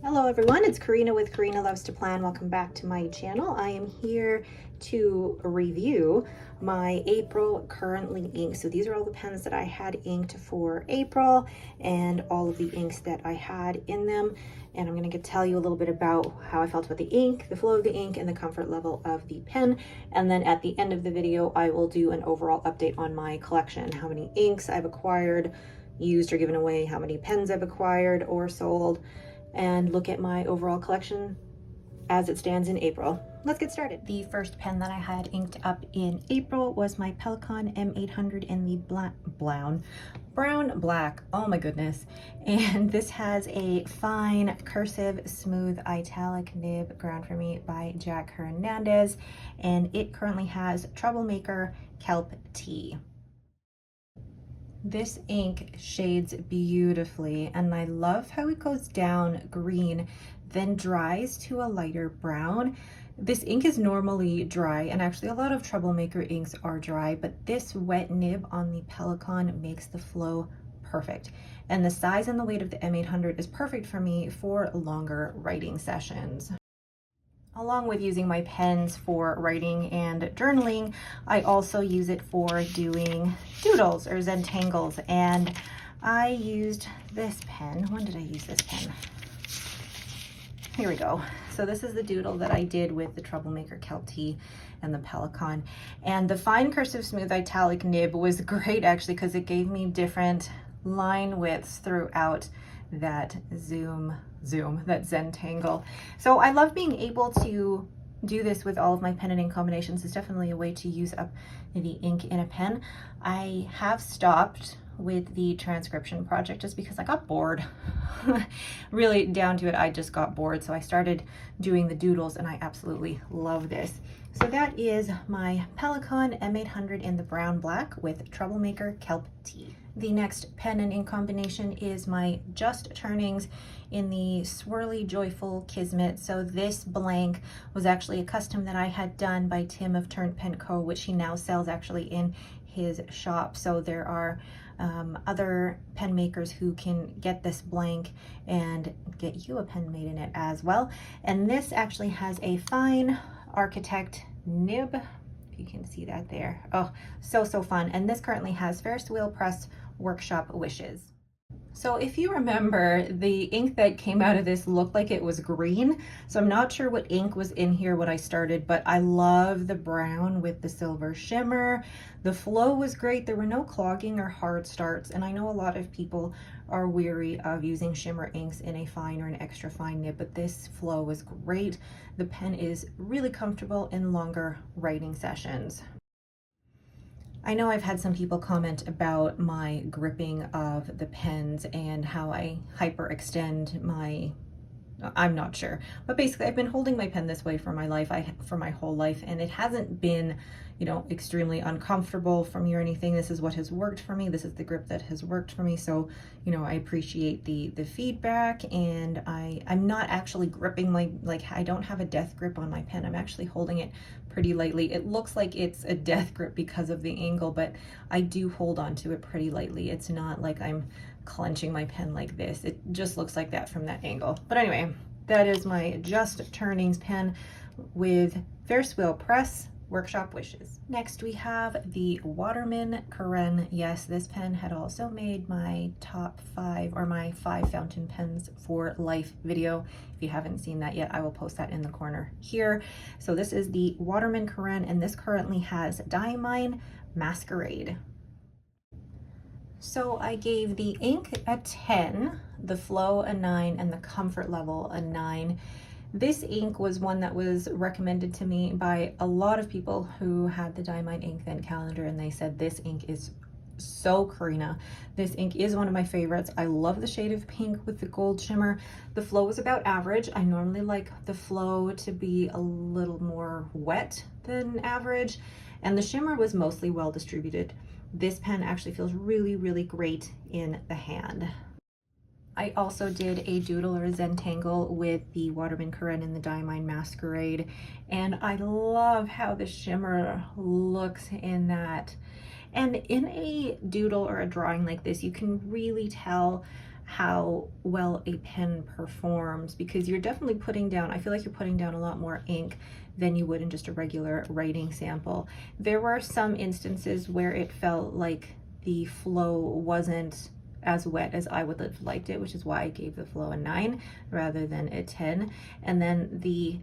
Hello everyone, it's Karina with Karina Loves to Plan. Welcome back to my channel. I am here to review my April currently ink. So these are all the pens that I had inked for April and all of the inks that I had in them. And I'm going to tell you a little bit about how I felt about the ink, the flow of the ink, and the comfort level of the pen. And then at the end of the video, I will do an overall update on my collection, how many inks I've acquired, used or given away, how many pens I've acquired or sold, and look at my overall collection as it stands in April. Let's get started. The first pen that I had inked up in April was my Pelikan M800 in the brown black. Oh my goodness. And this has a fine cursive smooth italic nib ground for me by Jack Hernandez, and it currently has Troublemaker Kelp Tea. This ink shades beautifully, and I love how it goes down green, then dries to a lighter brown. This ink is normally dry, and actually a lot of Troublemaker inks are dry, but this wet nib on the Pelikan makes the flow perfect. And the size and the weight of the M800 is perfect for me for longer writing sessions. Along with using my pens for writing and journaling, I also use it for doing doodles or Zentangles. And I used this pen. When did I use this pen? Here we go. So this is the doodle that I did with the Troublemaker Kelp Tea and the Pelikan. And the fine cursive smooth italic nib was great actually, because it gave me different line widths throughout that that Zentangle. So I love being able to do this with all of my pen and ink combinations. It's definitely a way to use up the ink in a pen. I have stopped with the transcription project just because I got bored. Really down to it, I just got bored. So I started doing the doodles, and I absolutely love this. So that is my Pelikan M800 in the brown black with Troublemaker Kelp Tea. The next pen and ink combination is my Just Turnings in the Swirly Joyful Kismet. So this blank was actually a custom that I had done by Tim of Turnt Pen Co., which he now sells actually in his shop. So there are other pen makers who can get this blank and get you a pen made in it as well. And this actually has a fine architect nib. You can see that there. Oh, so fun. And this currently has Ferris Wheel Press Workshop Wishes. So if you remember, the ink that came out of this looked like it was green. So I'm not sure what ink was in here when I started, but I love the brown with the silver shimmer. The flow was great. There were no clogging or hard starts. And I know a lot of people are weary of using shimmer inks in a fine or an extra fine nib, but this flow was great. The pen is really comfortable in longer writing sessions. I know I've had some people comment about my gripping of the pens and how I hyperextend my, I'm not sure, but basically I've been holding my pen this way for my life, for my whole life, and it hasn't been, you know, extremely uncomfortable for me or anything. This is what has worked for me. This is the grip that has worked for me. So, you know, I appreciate the feedback, and I'm not actually gripping I don't have a death grip on my pen. I'm actually holding it pretty lightly. It looks like it's a death grip because of the angle, but I do hold on to it pretty lightly. It's not like I'm clenching my pen like this. It just looks like that from that angle. But anyway, that is my Just Turnings pen with Ferris Wheel Press Workshop Wishes. Next we have the Waterman Karen. Yes, this pen had also made my top 5 or my 5 fountain pens for life video. If you haven't seen that yet, I will post that in the corner here. So this is the Waterman Karen, and this currently has Diamine Masquerade. So I gave the ink a 10, the flow a 9, and the comfort level a 9. This ink was one that was recommended to me by a lot of people who had the Diamine Ink Vent calendar, and they said this ink is so Karina. This ink is one of my favorites. I love the shade of pink with the gold shimmer. The flow was about average. I normally like the flow to be a little more wet than average, and the shimmer was mostly well distributed. This pen actually feels really, really great in the hand. I also did a doodle or a Zentangle with the Waterman Karen in the Diamine Masquerade, and I love how the shimmer looks in that. And in a doodle or a drawing like this, you can really tell how well a pen performs, because you're definitely putting down, I feel like you're putting down a lot more ink than you would in just a regular writing sample. There were some instances where it felt like the flow wasn't as wet as I would have liked it, which is why I gave the flow a 9 rather than a 10. And then the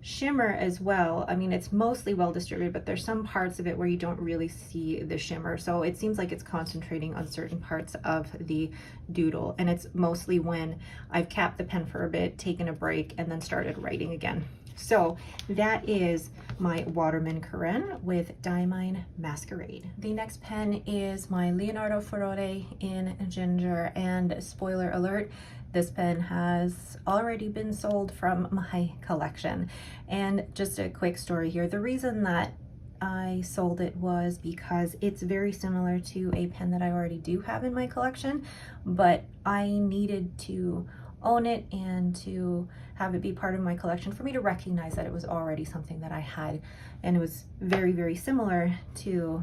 shimmer as well, I mean, it's mostly well distributed, but there's some parts of it where you don't really see the shimmer. So it seems like it's concentrating on certain parts of the doodle. And it's mostly when I've capped the pen for a bit, taken a break, and then started writing again. So that is my Waterman Karen with Diamine Masquerade. The next pen is my Leonardo Furore in Ginger, and spoiler alert, this pen has already been sold from my collection. And just a quick story here. The reason that I sold it was because it's very similar to a pen that I already do have in my collection, but I needed to own it and to have it be part of my collection for me to recognize that it was already something that I had. And it was very, very similar to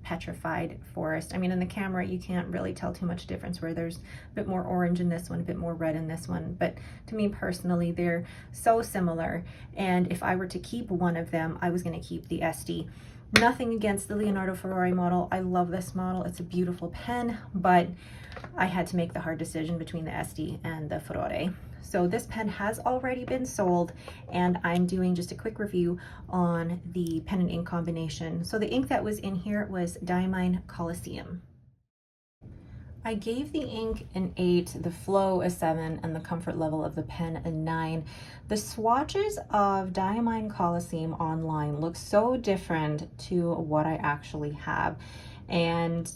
Petrified Forest. I mean, in the camera, you can't really tell too much difference, where there's a bit more orange in this one, a bit more red in this one. But to me personally, they're so similar. And if I were to keep one of them, I was going to keep the SD. Nothing against the Leonardo Furore model. I love this model. It's a beautiful pen, but I had to make the hard decision between the SD and the Furore. So this pen has already been sold, and I'm doing just a quick review on the pen and ink combination. So the ink that was in here was Diamine Coliseum. I gave the ink an 8, the flow a 7, and the comfort level of the pen a 9. The swatches of Diamine Coliseum online look so different to what I actually have, and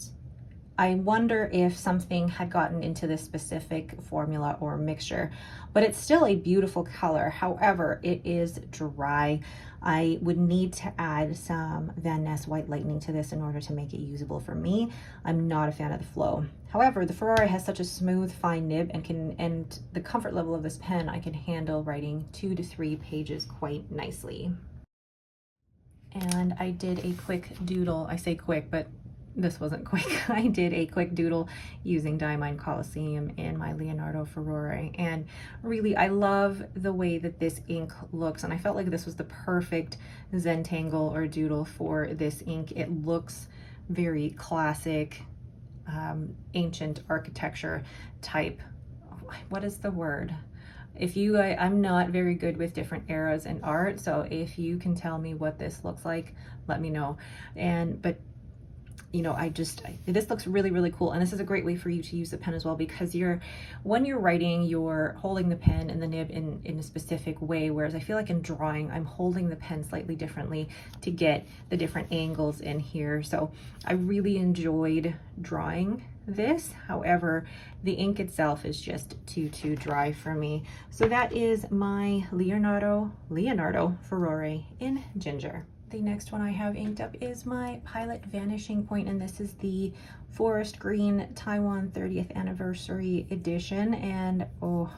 I wonder if something had gotten into this specific formula or mixture, but it's still a beautiful color. However, it is dry. I would need to add some Van Ness White Lightning to this in order to make it usable for me. I'm not a fan of the flow. However, the Furore has such a smooth, fine nib, and the comfort level of this pen, I can handle writing 2 to 3 pages quite nicely. And I did a quick doodle. I say quick, but this wasn't quick. I did a quick doodle using Diamine Coliseum in my Leonardo Furore, and really I love the way that this ink looks, and I felt like this was the perfect Zentangle or doodle for this ink. It looks very classic, ancient architecture type. What is the word? If you, I'm not very good with different eras in art, so if you can tell me what this looks like, let me know. But you know, this looks really, really cool. And this is a great way for you to use the pen as well, because when you're writing, you're holding the pen and the nib in a specific way. Whereas I feel like in drawing, I'm holding the pen slightly differently to get the different angles in here. So I really enjoyed drawing this. However, the ink itself is just too dry for me. So that is my Leonardo Furore in Ginger. The next one I have inked up is my Pilot Vanishing Point, and this is the Forest Green Taiwan 30th Anniversary Edition. And oh,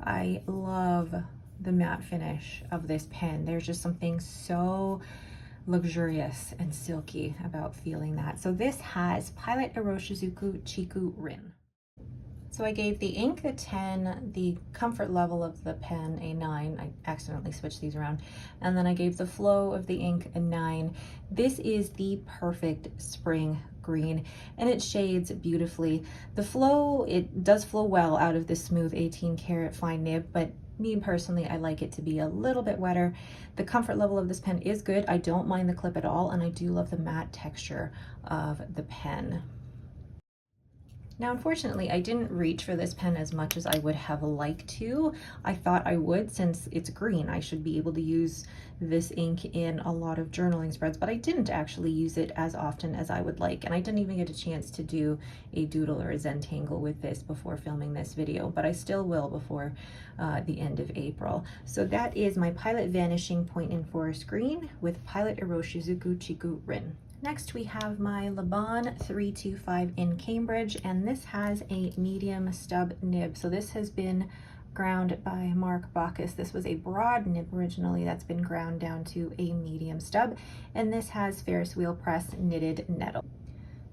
I love the matte finish of this pen. There's just something so luxurious and silky about feeling that. So this has Pilot Iroshizuku Chiku Rin. So I gave the ink a 10, the comfort level of the pen a 9. I accidentally switched these around. And then I gave the flow of the ink a 9. This is the perfect spring green, and it shades beautifully. The flow, it does flow well out of this smooth 18 karat fine nib, but me personally, I like it to be a little bit wetter. The comfort level of this pen is good. I don't mind the clip at all, and I do love the matte texture of the pen. Now, unfortunately, I didn't reach for this pen as much as I would have liked to. I thought I would, since it's green. I should be able to use this ink in a lot of journaling spreads, but I didn't actually use it as often as I would like. And I didn't even get a chance to do a doodle or a Zentangle with this before filming this video, but I still will before the end of April. So that is my Pilot Vanishing Point in Forest Green with Pilot Iroshizuku Chiku Rin. Next, we have my Laban 325 in Cambridge, and this has a medium stub nib. So this has been ground by Mark Bacchus. This was a broad nib originally that's been ground down to a medium stub, and this has Ferris wheel press knitted nettle.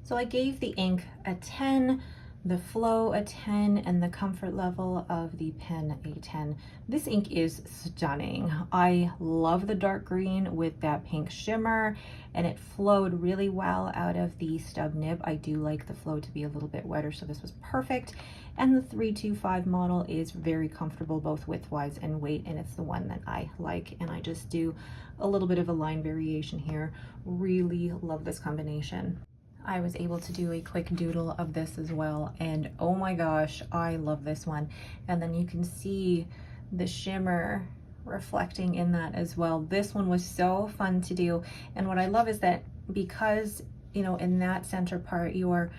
So I gave the ink a 10. the flow a 10, and the comfort level of the pen a 10. This ink is stunning. I love the dark green with that pink shimmer, and it flowed really well out of the stub nib. I do like the flow to be a little bit wetter, so this was perfect. And the 325 model is very comfortable both width-wise and weight, and it's the one that I like. And I just do a little bit of a line variation here. Really love this combination. I was able to do a quick doodle of this as well, and oh my gosh, I love this one. And then you can see the shimmer reflecting in that as well. This one was so fun to do, and what I love is that because, you know, in that center part you're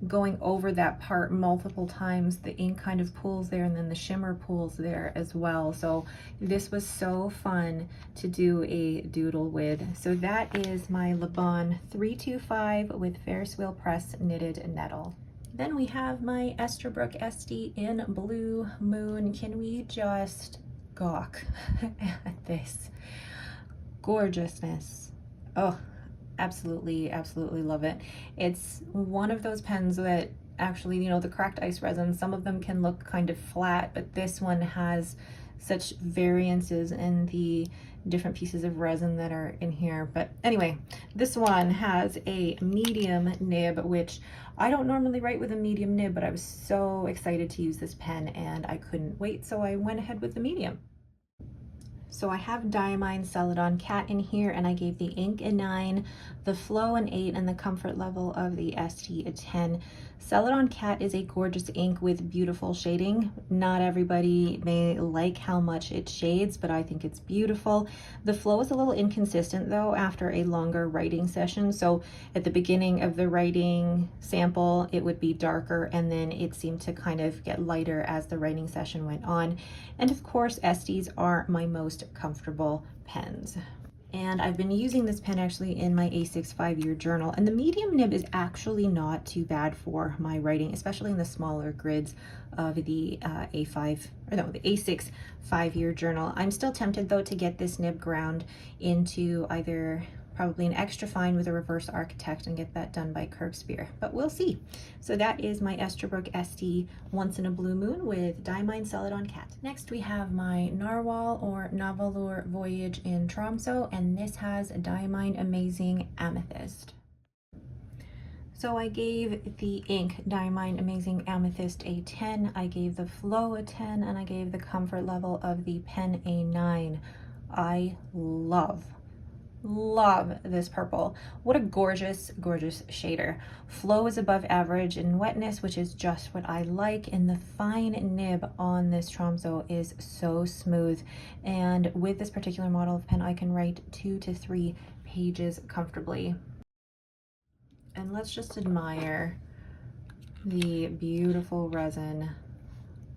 going over that part multiple times, the ink kind of pools there, and then the shimmer pools there as well. So this was so fun to do a doodle with. So that is my Le Bon 325 with Ferris wheel press knitted nettle. Then we have my Estra SD in Blue Moon. Can we just gawk at this gorgeousness? Oh, absolutely, absolutely love it. It's one of those pens that actually, you know, the cracked ice resin, some of them can look kind of flat, but this one has such variances in the different pieces of resin that are in here. But anyway, this one has a medium nib, which I don't normally write with a medium nib, but I was so excited to use this pen and I couldn't wait, so I went ahead with the medium. So I have Diamine Celadon Cat in here, and I gave the ink a 9, the flow an 8, and the comfort level of the ST a 10. Celadon Cat is a gorgeous ink with beautiful shading. Not everybody may like how much it shades, but I think it's beautiful. The flow is a little inconsistent though after a longer writing session. So at the beginning of the writing sample, it would be darker, and then it seemed to kind of get lighter as the writing session went on. And of course, STs are my most comfortable pens. And I've been using this pen actually in my A6 5-year journal, and the medium nib is actually not too bad for my writing, especially in the smaller grids of the the A6 5-year journal. I'm still tempted though to get this nib ground into either probably an extra fine with a reverse architect and get that done by curb spear, but we'll see. So that is my Estabrook ST Once in a Blue Moon with Diamine Celadon Cat. Next we have my Narwhal or Navalur Voyage in Tromso, and this has Diamine Amazing Amethyst. So I gave the ink Diamine Amazing Amethyst a 10, I gave the flow a 10, and I gave the comfort level of the pen a 9. I love this purple. What a gorgeous shader. Flow is above average in wetness, which is just what I like, and the fine nib on this Tromso is so smooth, and with this particular model of pen I can write 2 to 3 pages comfortably. And let's just admire the beautiful resin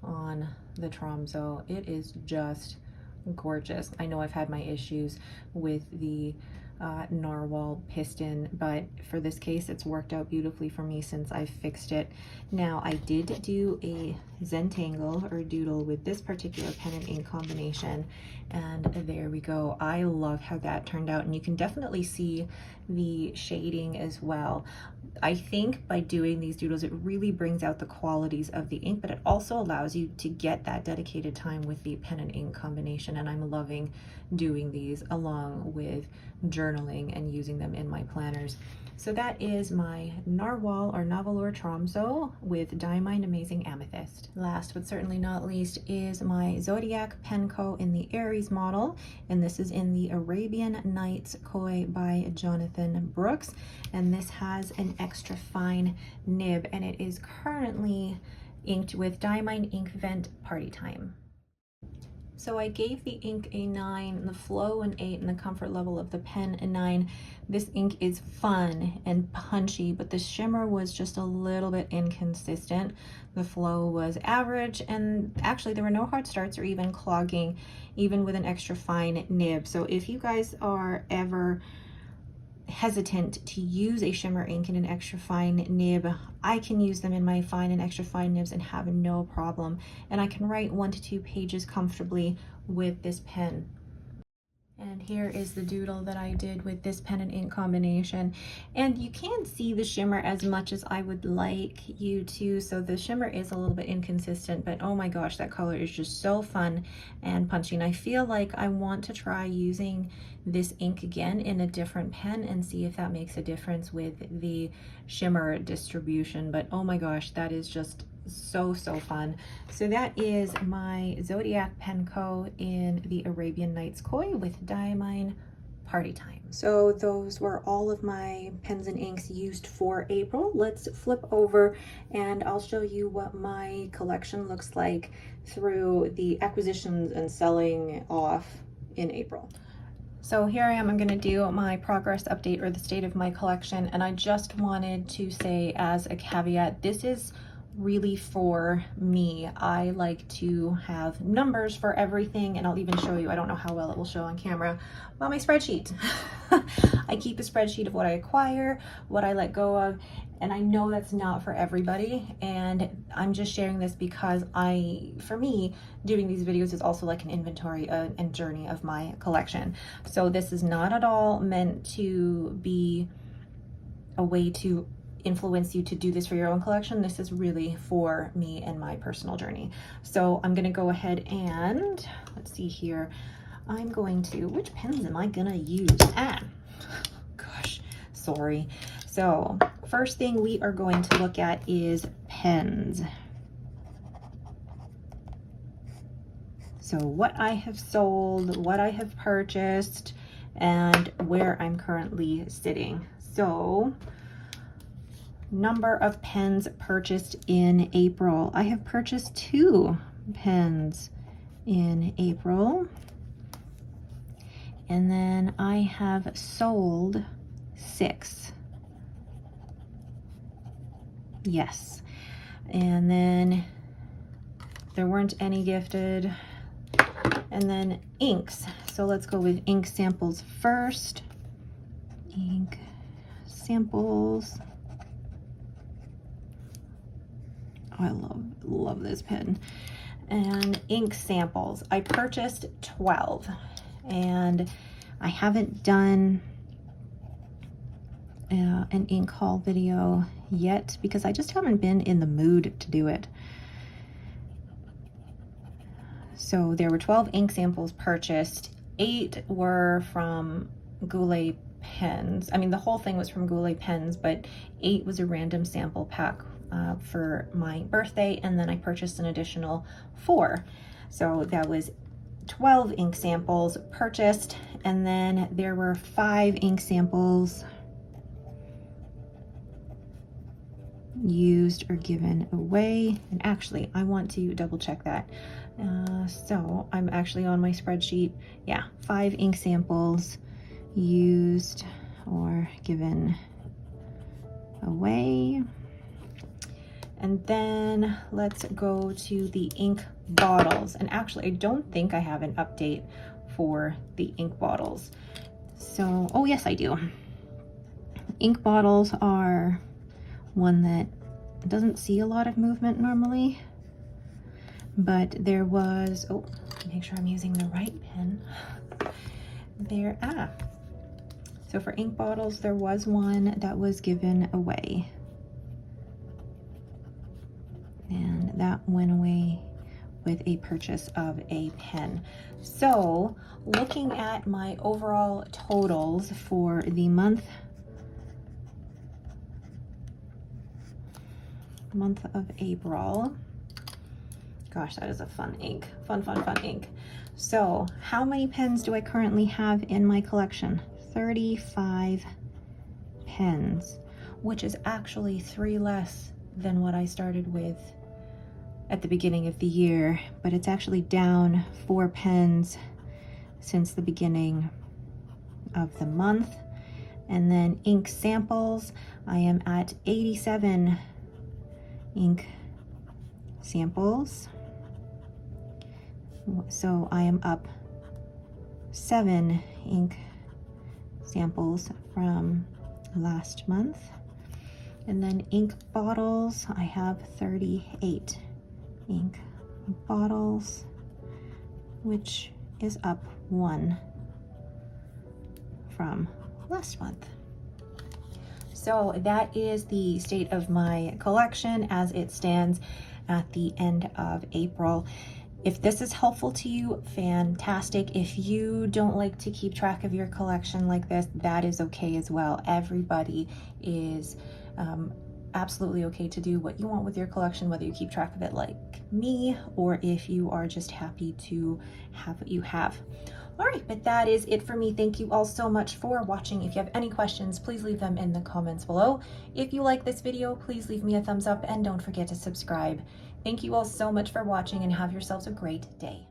on the Tromso. It is just gorgeous. I know I've had my issues with the Narwhal piston, but for this case it's worked out beautifully for me since I fixed it. Now I did do a Zentangle or doodle with this particular pen and ink combination, and there we go. I love how that turned out, and you can definitely see the shading as well. I think by doing these doodles it really brings out the qualities of the ink, but it also allows you to get that dedicated time with the pen and ink combination, and I'm loving doing these along with journaling and using them in my planners. So that is my Narwhal or Navalur Tromso with Diamine Amazing Amethyst. Last but certainly not least is my Zodiac Penco in the Aries model, and this is in the Arabian Nights Koi by Jonathan Brooks, and this has an extra fine nib, and it is currently inked with Diamine Ink Vent Party Time. So I gave the ink a 9, the flow an 8, and the comfort level of the pen a 9. This ink is fun and punchy, but the shimmer was just a little bit inconsistent. The flow was average, and actually there were no hard starts or even clogging, even with an extra fine nib. So if you guys are ever hesitant to use a shimmer ink in an extra fine nib, I can use them in my fine and extra fine nibs and have no problem, and I can write 1 to 2 pages comfortably with this pen. And here is the doodle that I did with this pen and ink combination. And you can't see the shimmer as much as I would like you to. So the shimmer is a little bit inconsistent, but oh my gosh, that color is just so fun and punchy. And I feel like I want to try using this ink again in a different pen and see if that makes a difference with the shimmer distribution. But oh my gosh, that is just so fun. So that is my Zodiac Penco in the Arabian Nights Koi with Diamine Party Time. So those were all of my pens and inks used for April. Let's flip over and I'll show you what my collection looks like through the acquisitions and selling off in April. So here I am, I'm gonna do my progress update or the state of my collection, and I just wanted to say as a caveat, this is really for me. I like to have numbers for everything, and I'll even show you, I don't know how well it will show on camera, but my spreadsheet. I keep a spreadsheet of what I acquire, what I let go of, and I know that's not for everybody, and I'm just sharing this because for me, doing these videos is also like an inventory and journey of my collection. So this is not at all meant to be a way to influence you to do this for your own collection. This is really for me and my personal journey. So I'm gonna go ahead and let's see here. I'm going to, which pens am I gonna use? Gosh, sorry. So first thing we are going to look at is pens. So what I have sold, what I have purchased, and where I'm currently sitting. So number of pens purchased in April. I have purchased 2 pens in April. And then I have sold 6. Yes. And then there weren't any gifted. And then inks. So let's go with ink samples first. Ink samples. I love this pen. And ink samples. I purchased 12, and I haven't done an ink haul video yet because I just haven't been in the mood to do it. So there were 12 ink samples purchased. 8 were from Goulet pens. I mean, the whole thing was from Goulet pens, but 8 was a random sample pack for my birthday, and then I purchased an additional 4. So that was 12 ink samples purchased, and then there were 5 ink samples used or given away. And actually, I want to double check that. So I'm actually on my spreadsheet. Yeah, 5 ink samples used or given away. And then let's go to the ink bottles. And actually, I don't think I have an update for the ink bottles. So, oh yes, I do. Ink bottles are one that doesn't see a lot of movement normally, but there was, oh, make sure I'm using the right pen. So for ink bottles, there was one that was given away. And that went away with a purchase of a pen. So looking at my overall totals for the month of April, gosh, that is a fun ink, fun ink. So how many pens do I currently have in my collection? 35 pens, which is actually 3 less than what I started with at the beginning of the year, but it's actually down 4 pens since the beginning of the month. And then ink samples, I am at 87 ink samples. So I am up 7 ink samples from last month. And then ink bottles, I have 38 ink bottles, which is up 1 from last month. So that is the state of my collection as it stands at the end of April. If this is helpful to you, fantastic. If you don't like to keep track of your collection like this, that is okay as well. Everybody is absolutely okay to do what you want with your collection, whether you keep track of it like me, or if you are just happy to have what you have. All right, but that is it for me. Thank you all so much for watching. If you have any questions, please leave them in the comments below. If you like this video, please leave me a thumbs up and don't forget to subscribe. Thank you all so much for watching and have yourselves a great day.